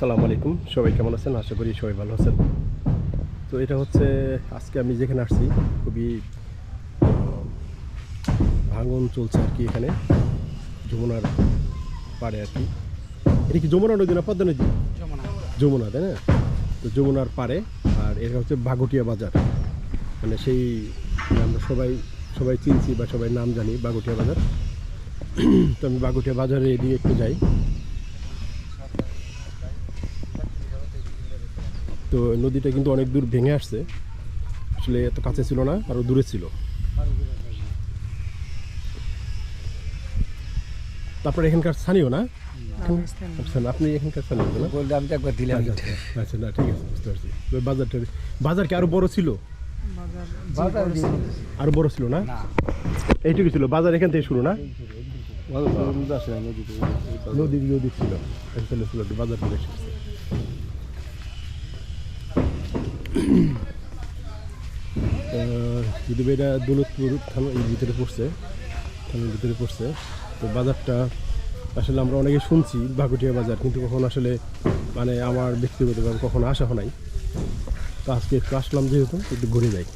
আসসালামু আলাইকুম, সবাই কেমন আছেন? আশা করি সবাই ভালো আছেন। তো এটা হচ্ছে আজকে আমি যেখানে আসছি খুবই ভাঙন চলছে আর কি, এখানে যমুনার পাড়ে আর কি। এটা কি যমুনা নদী না পদ্মা নদী? যমুনা, তাই না? তো যমুনার পাড়ে, আর এটা হচ্ছে বাগুটিয়া বাজার, মানে সেই আমরা সবাই চিনছি বা সবাই নাম জানি বাগুটিয়া বাজার। তো আমি বাগুটিয়া বাজারে এদিকে একটু যাই। তো নদীটা কিন্তু অনেক দূর ভেঙে আসছে, আসলে এত কাছে ছিল না, আরও দূরে ছিল। তারপরে এখানকার স্থানীয় না? আপনি এখানকার স্থানীয় না? বলতে আমি তো একবার দিলাম। আচ্ছা, না ঠিক আছে, বুঝতে পারছি। বাজার কি আরো বড় ছিল? আরো বড় ছিল না? এইটুকু ছিল বাজার, এখান থেকে শুরু না? নদী ছিল, বাজার থেকে এসেছে। যদি এটা দৌলতপুর থানার ভিতরে পড়ছে, থানার ভিতরে পড়ছে। তো বাজারটা আসলে আমরা অনেকে শুনছি বাগুটিয়া বাজার, কিন্তু কখনো আসলে মানে আমার ব্যক্তিগতভাবে কখনো আসা হয় নাই। তো আজকে একটু আসলাম, যেহেতু একটু ঘুরে যাই।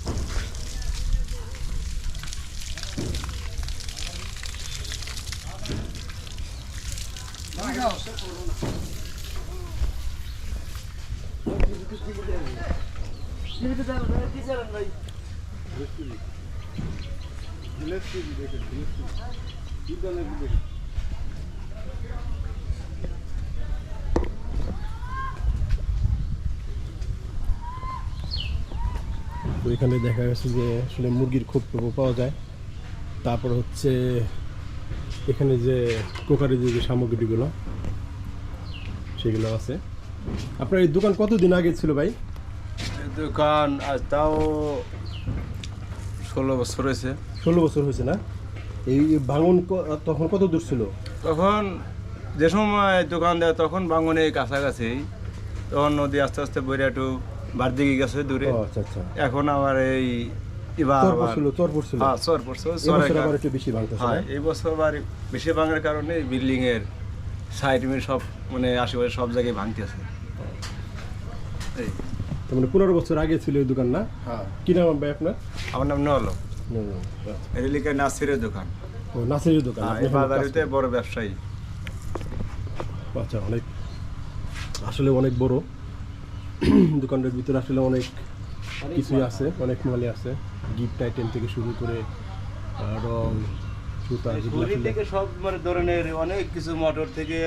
তো এখানে দেখা গেছে যে আসলে মুরগির খুব পাওয়া যায়। তারপর হচ্ছে এখানে যে কোকারের যে সামগ্রীগুলো সেগুলো আছে। আপনার এই দোকান কতদিন আগে ছিল ভাই? দোকান আজ তাও 16 বছর হয়েছে। 16 বছর হয়েছে না? এই ভাঙন তখন কত দূর ছিল? তখন যে সময় দোকান দেয় তখন বাঙনে কাছাকাছি, তখন নদী আস্তে আস্তে বইরা একটু বার দিকে গেছে দূরে। আচ্ছা আচ্ছা। এখন আবার এই চরপুর ছিল। হ্যাঁ, চর পড়ছে। আবার একটু বেশি ভাঙতেছে। হ্যাঁ, এই বছর আবার বেশি ভাঙার কারণে বিল্ডিং এর সাইড সব মানে আশেপাশে সব জায়গায় ভাঙতেছে। এই তার মানে 15 বছর আগে ছিল এই দোকান না? হ্যাঁ। কি নাম ভাই আপনার? আমার নাম নল। এদিকে নাসিরের দোকান। ও, নাসিরের দোকান। এই বাজারেতে বড় ব্যবসায়ী। আচ্ছা, আসলে অনেক বড় দোকানটার ভিতরে, আসলে অনেক কিছুই আছে, অনেক মালে আছে, গিফট আইটেম থেকে শুরু করে রং, সুতা, থেকে সব মানে ধরনের অনেক কিছু, মোটর থেকে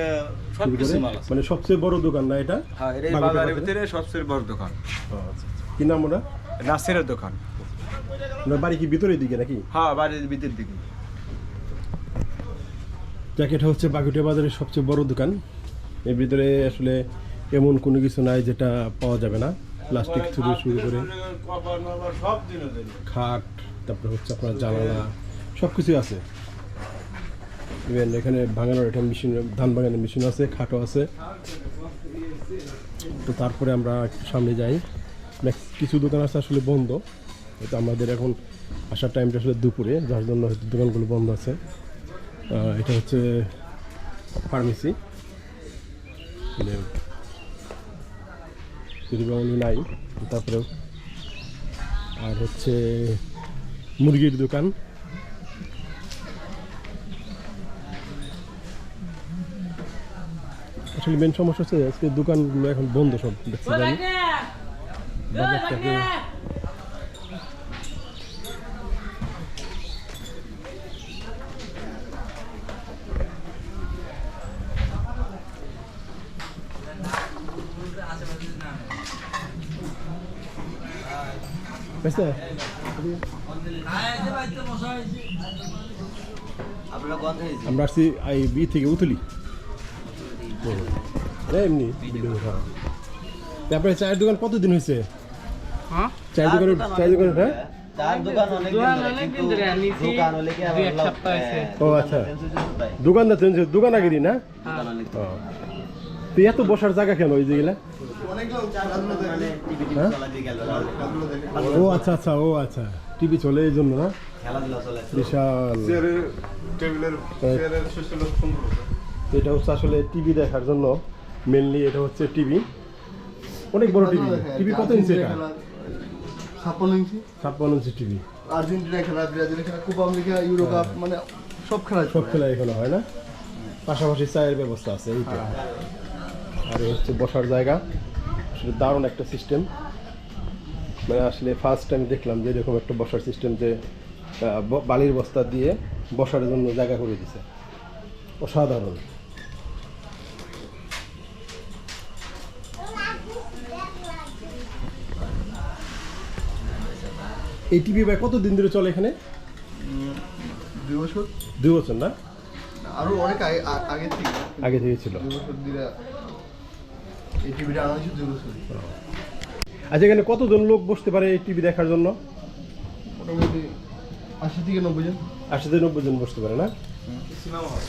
সব কিছু মাল আছে। মানে সবচেয়ে বড় দোকান না এটা? হ্যাঁ, এই বাজারের ভিতরে সবচেয়ে বড় দোকান। আচ্ছা, কি নাম ওটা? নাসিরের দোকান। আপনার বাড়ি কি ভিতরের দিকে নাকি? হ্যাঁ, বাড়ির ভিতর দিকে। এটা হচ্ছে বাগুটিয়া বাজারের সবচেয়ে বড় দোকান। এর ভিতরে আসলে এমন কোনো কিছু নাই যেটা পাওয়া যাবে না। প্লাস্টিক থেকে শুরু করে খাট, তারপরে হচ্ছে আপনার জানালা, সব কিছুই আছে। ইভেন এখানে ভাঙানোর একটা মেশিন, ধান ভাঙানোর মেশিন আছে, খাটও আছে। তো তারপরে আমরা একটু সামনে যাই। কিছু দোকান আছে আসলে বন্ধ, তো আমাদের এখন আসার টাইমটা আসলে দুপুরে, যার জন্য হয়তো দোকানগুলো বন্ধ আছে। এটা হচ্ছে ফার্মেসি, যদি উনি নাই। তারপরেও আর হচ্ছে মুরগির দোকান। আসলে মেন সমস্যা হচ্ছে আজকে দোকানগুলো এখন বন্ধ, সব দেখছি জানি বাজারটাকে। আমরা আসছি এই বি থেকে উতলি, এমনি। তারপরে চায়ের দোকান কতদিন হয়েছে? চায়ের দোকান, হ্যাঁ। ও আচ্ছা, দোকান আগে দিন না? তুই এত বসার জায়গা কেন ওই যেগুলা? ও আচ্ছা আচ্ছা, ও আচ্ছা, টিভি চলে এই জন্য না? বিশাল এটা হচ্ছে আসলে টিভি দেখার জন্য মেনলি এটা হচ্ছে টিভি, অনেক বড় টিভি। হ্যাঁ, টিভি কত ইঞ্চি এটা? 56 ইঞ্চি। 56 ইঞ্চি টিভি। আর্জেন্টিনা খেলা, ব্রাজিলের খেলা, কোপা আমেরিকা, ইউরো কাপ, মানে সব খেলা সব খেলা এখানে হয় না? পাশাপাশি চায়ের ব্যবস্থা আছে এই তো। আর এই হচ্ছে বসার জায়গা, আসলে দারুণ একটা সিস্টেম। মানে আসলে ফার্স্ট টাইম দেখলাম যে এরকম একটা বসার সিস্টেম, যে বালির বস্তা দিয়ে বসার জন্য জায়গা করে দিছে, অসাধারণ। এই টিভি ভাই কতদিন ধরে চলে এখানে? 2 বছর। 2 বছর না? আরো অনেক আগে থেকে, আগে থেকে ছিল। 2 বছর ধরে এই টিভিটা আনা হয়েছে, 2 বছর। আচ্ছা, এখানে কতজন লোক বসতে পারে এই টিভি দেখার জন্য? মোটামুটি 80 থেকে 90 জন। 80 থেকে 90 জন বসতে পারে না? সিনেমা হল,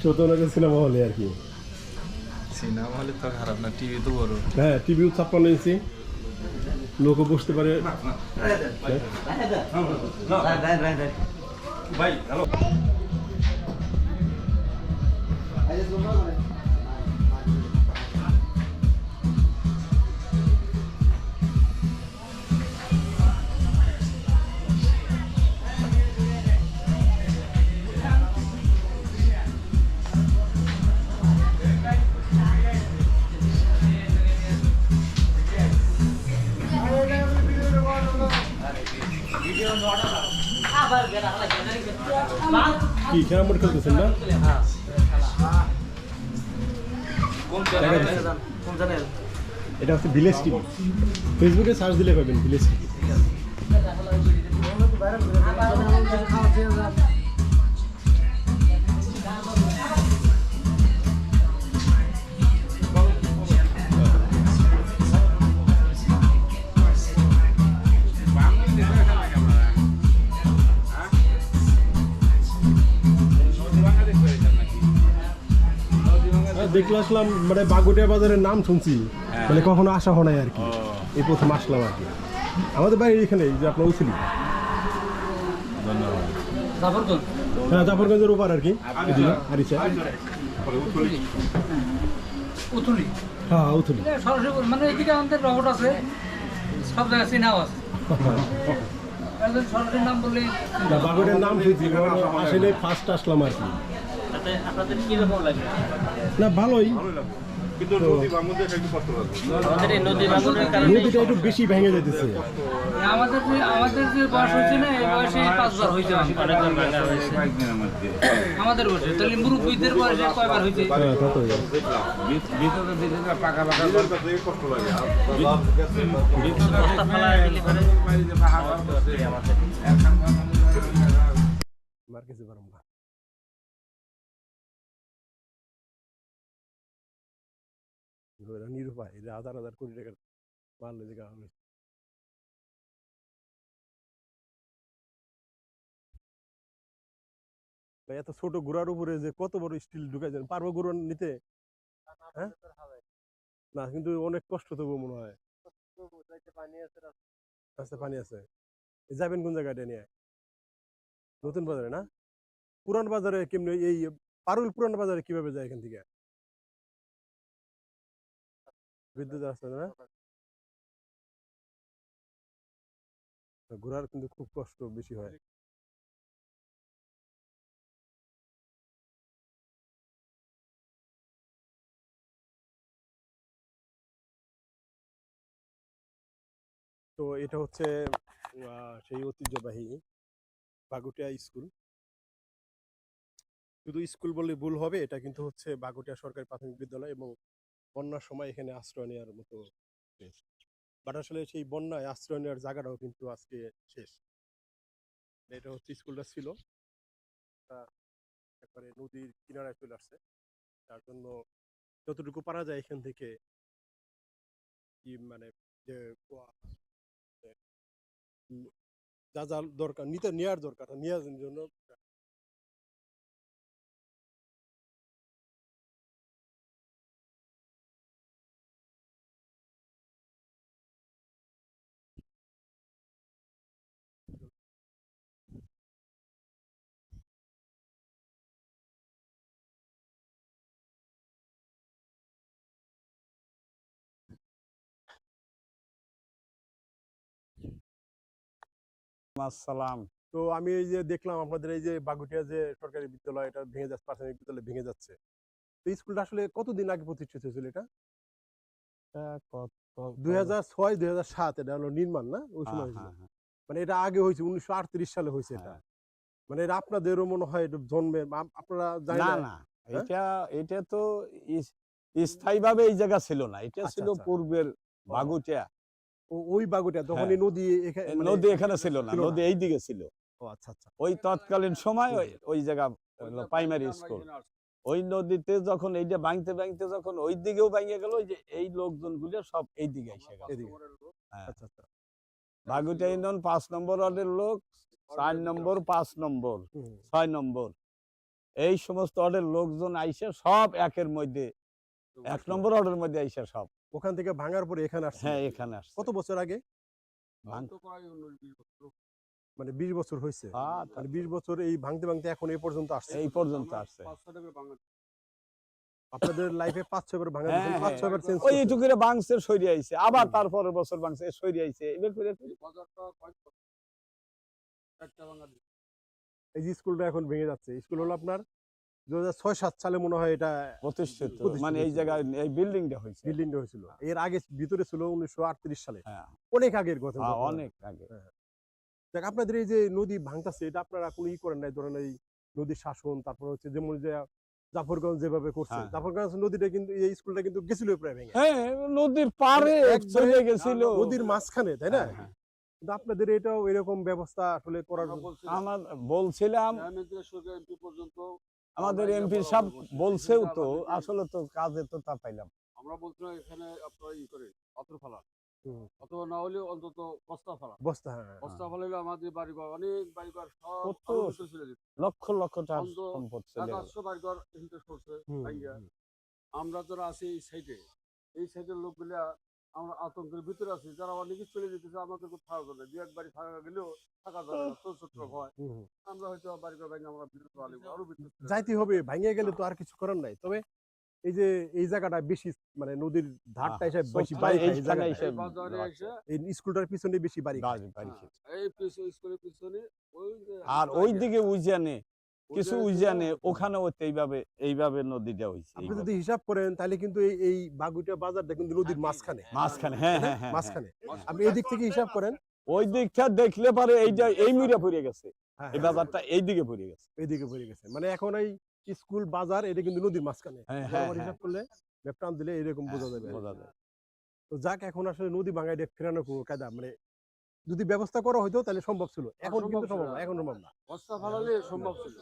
ছোট সিনেমা হলে আর কি। সিনেমা হলে তো খারাপ না, টিভি তো বড়। হ্যাঁ, টিভিও 56 ইঞ্চি, লোকও বসতে পারে। ভাই হ্যালো। কি ক্যারাম বোর্ড খেলতেছেন না? এটা হচ্ছে ভিলেজ টিভি, ফেসবুকে সার্চ দিলে পাবেন ভিলেজ টিভি। দেখলে আসলাম, মানে বাগুটিয়া বাজারের নাম শুনছি, মানে কখনো আসা হয় নাই আর কি, এই প্রথম আসলাম আর কি। আমাদের বাড়ি এখানে, যে আপনার উথলি। হ্যাঁ, জাফরগঞ্জের ওপার আর কি, আরিচা। উথুলি, হ্যাঁ, উথলি। সরাসরি মানে এদিকে আমাদের রহট আছে, সব জায়গায় চিনাও আছে। একজন সরাসরি নাম বললে না, বাগুটিয়ার নাম শুনছি, আসলে ফার্স্ট আসলাম আর কি। আপনাদের কিরকম লাগে? না, ভালোই, কিন্তু নদী ভাঙতে একটু কষ্ট লাগে। আমাদের এই নদী ভাঙনের কারণে নদীটা একটু বেশি ভেঙে যেতেছে। আমাদের যে বয়স হয়েছে না, এই বয়সে 5 বার হয়েছে, অনেকজন ভাঙা হয়েছে আমাদের বয়সে। তাহলে মুরব্বীদের বয়সে কয়বার হয়েছে? হ্যাঁ, তা তো। ভিতরে পাকা পাকা কষ্ট লাগে। বস্তা ফেলা দিলে পরে মার কিছু পারবো না। নিরুপায়, এটা হাজার হাজার কোটি টাকার মারলে যে কারণে। এত ছোট ঘোড়ার উপরে যে কত বড় স্টিল ঢুকাই যান, পারবো ঘোড়া নিতে? হ্যাঁ, না, কিন্তু অনেক কষ্ট তবু মনে হয়। রাস্তায় পানি আছে। যাবেন কোন জায়গাটা নিয়ে? নতুন বাজারে না? পুরান বাজারে কেমনি, এই পারুল পুরান বাজারে কিভাবে যায় এখান থেকে? বিদ্যুৎ রাস্তা না? ঘোরার কিন্তু খুব কষ্ট বেশি হয়। তো এটা হচ্ছে সেই ঐতিহ্যবাহী বাগুটিয়া স্কুল। শুধু স্কুল বললে ভুল হবে, এটা কিন্তু হচ্ছে বাগুটিয়া সরকারি প্রাথমিক বিদ্যালয়, এবং বন্যার সময় এখানে আশ্রয় নেওয়ার মতো প্লেস। বাট আসলে সেই বন্যায় আশ্রয় নেওয়ার জায়গাটাও কিন্তু আজকে শেষ। এটা হচ্ছে স্কুলটা ছিল, একবারে নদীর কিনারায় চলে আসছে। তার জন্য যতটুকু পারা যায় এখান থেকে, কি মানে, যে যা যা দরকার নিতে নেওয়ার দরকার নেওয়ার জন্য আসসালাম। তো আমি এই যে দেখলাম আপনাদের এই যে বাগুটিয়া যে সরকারি বিদ্যালয়, এটা ভেঙে যাচ্ছে, প্রাথমিক বিদ্যালয় ভেঙে যাচ্ছে। তো স্কুলটা আসলে কতদিন আগে প্রতিষ্ঠিত হয়েছিল এটা? 2006-2007 এটা হলো নির্মাণ, না ওই সময় হয়েছিল? মানে এটা আগে হয়েছে 1938 সালে হয়েছে এটা। মানে এটা আপনাদেরও মনে হয় এটা জন্মের আপনারা জানেন না না? না, এটা তো স্থায়ীভাবে এই জায়গা ছিল না, এটা আচ্ছা, ছিল আচ্ছা। পূর্বের বাগুটিয়া। ওই বাগুটিয়া তখন হ্যাঁ। এই নদী মানে নদী এখানে ছিল না, ছিল না। নদী এই দিকে ছিল। ও আচ্ছা আচ্ছা। ওই তৎকালীন সময় ওই জায়গা প্রাইমারি স্কুল। ওই নদীতে যখন এইটা ভাঙতে ভাঙতে যখন ওই দিকেও ভেঙে গেল, ওই যে এই লোকজনগুলো সব এই দিকে এসে গেল। এদিকে। হ্যাঁ। আচ্ছা আচ্ছা। বাগুটিয়া ইউনিয়ন 5 নম্বর ওয়ার্ডের লোক, 4 নম্বর, 5 নম্বর, 6 নম্বর, এই সমস্ত ওয়ার্ডের লোকজন আইসে সব একের মধ্যে 1 নম্বর ওয়ার্ডের মধ্যে আইসে সব। ওখান থেকে ভাঙার পরে এখানে আসছে? হ্যাঁ, এখানে আসছে। কত বছর আগে? মানে 20 বছর হয়েছে? হ্যাঁ, মানে 20 বছর এই ভাঙতে ভাঙতে এখন এই পর্যন্ত আসছে? এই পর্যন্ত আসছে। আপনাদের লাইফে 5-6 বার ভাঙা হ্যাঁ, দিয়েছেন, 5-6 বার চেঞ্জ ওই একটু করে বাংসে সরিয়ে আইছে, আবার তারপরের বছর বাংসে সরিয়ে আইছে, এবার করে এই যে স্কুলটা এখন ভেঙে যাচ্ছে, স্কুল হলো আপনার 2006-7 সালে মনে হয় এটা প্রতিষ্ঠিত, প্রতিষ্ঠিত মানে এই হয়েছিল। জায়গায় এই বিল্ডিংটা হয়েছে। বিল্ডিংটা হয়েছিল। এর আগে ভিতরে ছিল 1938 সালে। হ্যাঁ, অনেক আগের কথা। অনেক আগে। দেখ আপনাদের এই যে নদী ভাঙতাছে, এটা আপনারা কোনো করেন নাই? ধরেন এই নদীর শাসন, তারপর হচ্ছে যেমন যে জাফরগঞ্জ যেভাবে করছে, হ্যাঁ। জাফরগঞ্জ নদীটা কিন্তু এই স্কুলটা কিন্তু গেছিল প্রায় ভেঙে। হ্যাঁ, নদীর পারে একবারে চলে গেছিল, নদীর মাঝখানে, তাই না? হ্যাঁ, হ্যাঁ। কিন্তু আপনাদের এটাও এরকম ব্যবস্থা আসলে করার আমার বলছিলাম, আমাদের এমপি সাহেব বলছেও তো, আসলে তো কাজে তো তা পাইলাম। আমরা বলছিলাম এখানে আপনারা করে পাথর ফেলা, হুম। অথবা না হলে অন্তত বস্তা ফেলা। বস্তা, হ্যাঁ। বস্তা ফেলালে আমাদের বাড়িঘর, অনেক বাড়িঘর সব কত আরো বেশি চলে যেত। লক্ষ লক্ষ টাকা অন্তত সম্পদ চলে গেল। 700 বাড়িঘর ইন্টারেস্ট করছে হুম, ভাঙ্গিয়া। হুম। আমরা যারা আছি এই সাইডের লোকগুলা আমরা আতঙ্কের ভিতরে আছি, যারা অনেকে চলে যেতেছে, আমাদের খুব থাকা যাবে, দু এক বাড়ি থাকা গেলেও থাকা যাবে না, ছোট ভয়। হুম, হুম। আমরা হয়তো বাড়িঘর ভাঙে আমরা ভিতরে আরো ভিতরে যাইতে হবে, ভাঙিয়ে গেলে তো আর কিছু করার নাই। তবে এই যে এই জায়গাটা বেশি মানে নদীর ধারটা এসে বেশি সব বাড়ি খায় এই এইখানে জায়গাটা। এসে বাজারে এসে এই স্কুলটার পিছনে বেশি বাড়ি খায়। বাড়ি খেয়েছে। এই স্কুলের পিছনে ওই যে আর ওই দিকে উজানে কিছু উজানে, ওখানে ওখানেও এইভাবে নদীটা হয়েছে। আপনি যদি হিসাব করেন তাহলে কিন্তু এই বাগুইটা বাজারটা কিন্তু নদীর মাঝখানে, মাঝখানে, হ্যাঁ হ্যাঁ হ্যাঁ, মাঝখানে। আপনি এদিক থেকে হিসাব করেন, ওই দিকটা দেখলে পারে এইটা এই মুড়া পড়ে গেছে, হ্যাঁ, এই বাজারটা এই দিকে পড়ে গেছে। এইদিকে পড়ে গেছে। মানে এখন এই স্কুল বাজার এটা কিন্তু নদীর মাঝখানে। হ্যাঁ, আমার হ্যাঁ, হিসাব করলে ম্যাপটা দিলে এরকম বোঝা যাবে। বোঝা যায়। তো যাক, এখন আসলে নদী ভাঙায় ফেরানোর কোনো কায়দা মানে যদি ব্যবস্থা করা হইতো তাহলে সম্ভব ছিল, এখন কিন্তু সম্ভব না, এখন সম্ভব না। বস্তা ফেলালে সম্ভব ছিল।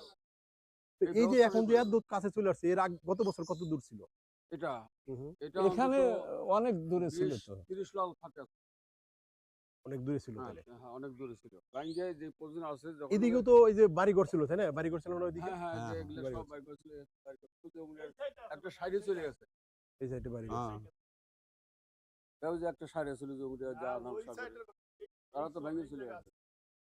তো এই যে এখন যে এত দূর কাছে চলে আসছে, এর আগে গত বছর কত দূর ছিল? এটা হুম, এটা এখানে অনেক দূরে ছিল তো। 30 লাখ থাকে। অনেক দূরে ছিল তাহলে। হ্যাঁ, অনেক দূরে ছিল। ভাঙ্গে যে পর্যন্ত আছে যখন এদিকেও তো এই যে বাড়িঘর ছিল, তাই না? বাড়িঘর ছিল না ওইদিকে? হ্যাঁ হ্যাঁ, যে এগুলো সব বাড়িঘর ছিল, একটা সাইডে চলে গেছে। এই সাইডে বাড়িঘর। হ্যাঁ। ওই যে একটা সাইডে ছিল জমিটা, যা নাম সাইডে, তারা তো ভেঙে চলে গেছে।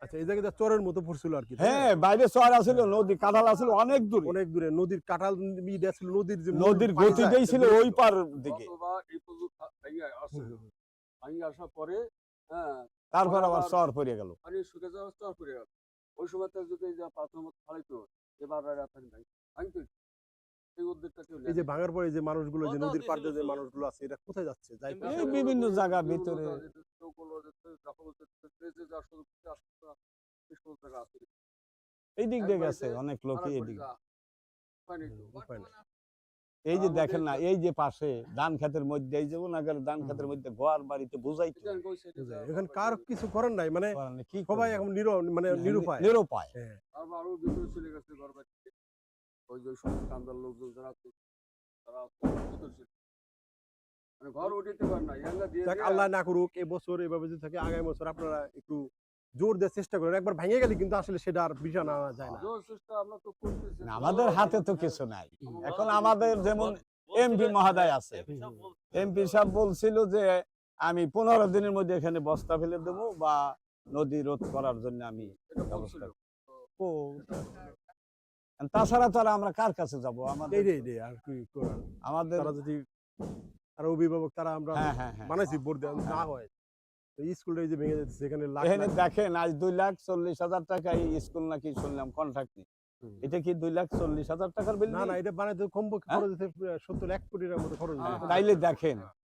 আচ্ছা, এই জায়গাটা চরের মতো পড়ছিল আর কি, তাই না? হ্যাঁ, বাইরে চর আছিল, নদী কাঁঠাল আছিল অনেক দূরে, অনেক দূরে নদীর কাঁঠাল ইটা ছিল, নদীর যে নদীর পানি গতি যায়, দিয়েছিল দূরে ওই ছিল। পার দিকে, গতবার এই পর্যন্ত ভেঙে আসছে, ভেঙে আসার পরে হ্যাঁ তারপর আবার চর পড়ে গেল। পানি শুকে যাওয়ার স্তর করে গেল। ওই সময় তার যদি যা পাথর মতো ফালাইতো, এবার আর ভাঙতো এই উদ্যোগটা কেউ এই যে ভাঙার পরে যে মানুষগুলো, যে নদীর পাড়ে যে মানুষগুলো আছে, এরা কোথায় যাচ্ছে? যাই এই বিভিন্ন জায়গা ভিতরে এই দিক দিয়ে গেছে অনেক লোকই এদিকে। উপায় নাই। এই যে দেখেন না, এই যে পাশে ধান খেতের মধ্যে, এই যে ওনাগার ধান খেতের মধ্যে ঘর বাড়িতে বুঝাইতো, বুঝায়। এখানে কার কিছু করার নাই, মানে কি সবাই এখন মানে নিরুপায়। নিরুপায়। হ্যাঁ। তারপর আরো ভিতরে চলে গেছে ঘর বাড়ি। ওই যে সমস্ত কান্দার লোকজন যারা আছে, তারা ভিতরে ছিল। মানে ঘর উঠাতে পারে না, ইয়াঙ্গা দিয়ে যাক, আল্লাহ না করুক এবছর এভাবে যদি থাকে, আগামী বছর আপনারা একটু জোর দেওয়ার চেষ্টা করেন। একবার ভেঙে গেলে কিন্তু আসলে সেটা আর বিষয় না যায় না। জোর চেষ্টা আমরা তো করতেছি। না, আমাদের হাতে তো কিছু নাই। এখন আমাদের যেমন এমপি মহোদয় আছে, এমপি সাহেব বলছিল যে আমি 15 দিনের মধ্যে এখানে বস্তা ফেলে দেবো বা নদী রোধ করার জন্য আমি এটা ব্যবস্থা বলছিল। করব। তাছাড়া তো আর আমরা কার কাছে যাবো? আমাদের এই আর কি করার। আমাদের তারা যদি তারা অভিভাবক, তারা আমরা হ্যাঁ হ্যাঁ হ্যাঁ, বানাইছি বোর্ড দেওয়া না হয়, তো এই স্কুলটা এই যে ভেঙে যাচ্ছে এখানে লাখ এখানে লাখ- দেখেন আজ 2,40,000 টাকা এই স্কুল নাকি শুনলাম কন্ট্রাক্ট নেই। হুম। এটা কি 2,40,000 টাকার বিল? না না এটা বানাইতে কমপক্ষে হ্যাঁ? খরচ হচ্ছে 70 কোটির মতো খরচ হচ্ছে। তাইলে দেখেন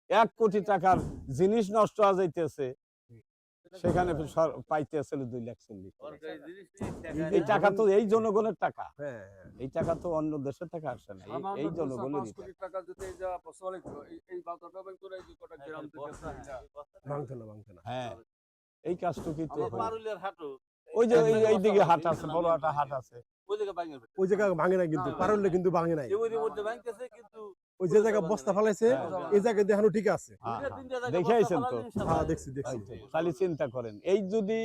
1 কোটি টাকার জিনিস নষ্ট হয়ে যাইতেছে, সেখানে পাইতেছে 2,40,000। এই টাকা তো এই জনগণের টাকা, হ্যাঁ হ্যাঁ। এই টাকা তো অন্য দেশের টাকা আসে না, এই জনগণেরই 5 কোটি টাকা। টাকা যদি এই যা চলে এই বাজারটা ব্যাংক করে এই কটা গ্রাম থেকে ভাঙতে না হ্যাঁ, এই কাজটুকুই তো আমার হয়। পারুলিয়ার হাটও ওই যে এইদিকে হাট আছে, বড় একটা হাট আছে। ওই জায়গায় ভাঙে ফেলে। ওই জায়গা ভাঙে না কিন্তু পারলে কিন্তু ভাঙে নাই ওই মধ্যে ভাঙতেছে কিন্তু ওই যে জায়গা বস্তা ফেলাইছে এই জায়গায় দেখানো ঠিক আছে হ্যাঁ, দুইটা তিনটা জায়গায় দেখে বস্তা আইছেন তো? ফালালে ইনশাল্লাহ হ্যাঁ দেখছি এই তো, খালি চিন্তা করেন এই যদি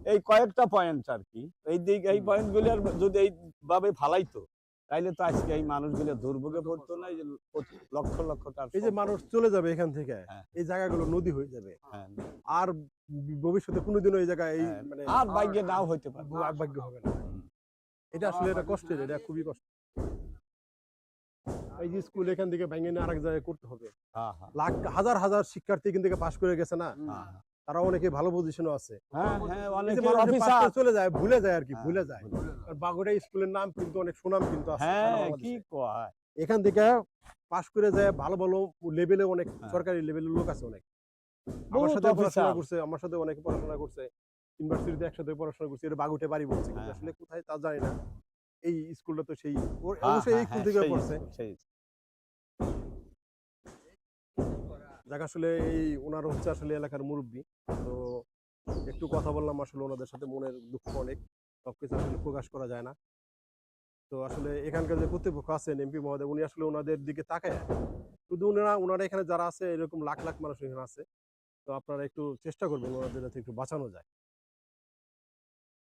এই কয়েকটা পয়েন্ট আর কি এই দিক এই পয়েন্টগুলি আর যদি এইভাবে ফালাইতো তাইলে তো আজকে এই মানুষগুলো দুর্ভোগে পড়তো না, এই যে লক্ষ লক্ষ টাকা। এই যে মানুষ চলে যাবে এখান থেকে হ্যাঁ। এই জায়গাগুলো নদী হয়ে যাবে হ্যাঁ, আর ভবিষ্যতে কোনোদিনও এই জায়গায় এই হ্যাঁ, মানে আর ভাগ্যে নাও হইতে পারে। ভাগ্য হবে না এটা আসলে এটা কষ্টের, এটা খুবই কষ্ট। এই যে স্কুল এখান থেকে ভেঙে নিয়ে আরেক জায়গায় করতে হবে, হ্যাঁ, হ্যাঁ, লাখ হাজার হাজার শিক্ষার্থী এখান থেকে পাশ করে গেছে না, হ্যাঁ, তারা অনেকে ভালো পজিশনও আছে। হ্যাঁ, হ্যাঁ, এই যে অনেকে মানুষ যে পাশ অফিসার। করে চলে যায় ভুলে যায় আর কি, হ্যাঁ, ভুলে যায়। আর বাগুড়া স্কুলের নাম কিন্তু অনেক সুনাম কিন্তু আছে সারা হ্যাঁ, বাংলাদেশে। কি কয় এখান থেকে পাশ করে যায় ভালো ভালো লেভেলে অনেক হ্যাঁ। সরকারি লেভেলের লোক আছে অনেক। আমার বহুত সাথে পড়াশোনা অফিসার। করছে, আমার সাথে অনেকে পড়াশোনা করছে, ইউনিভার্সিটিতে একসাথে পড়াশোনা করছে, এটা বাগুটে বাড়ি বলছে, কিন্তু হ্যাঁ, আসলে কোথায় তা জানি না। এই স্কুলটা তো সেই হ্যাঁ, অবশ্যই এই হ্যাঁ, স্কুল হ্যাঁ, থেকে সেই পড়ছে। স্কুল, সেই যাক আসলে এই ওনার হচ্ছে আসলে এলাকার মুরব্বী, তো একটু কথা বললাম আসলে ওনাদের সাথে, মনের দুঃখ অনেক, সবকিছু আসলে প্রকাশ করা যায় না। তো আসলে এখানকার যে কর্তৃপক্ষ আছেন এমপি মহোদয়, উনি আসলে ওনাদের দিকে তাকায়, শুধু ওনারা এখানে যারা আছে এরকম লাখ লাখ মানুষ এখানে আছে, তো আপনারা একটু চেষ্টা করবেন ওনাদের যাতে একটু বাঁচানো যায়।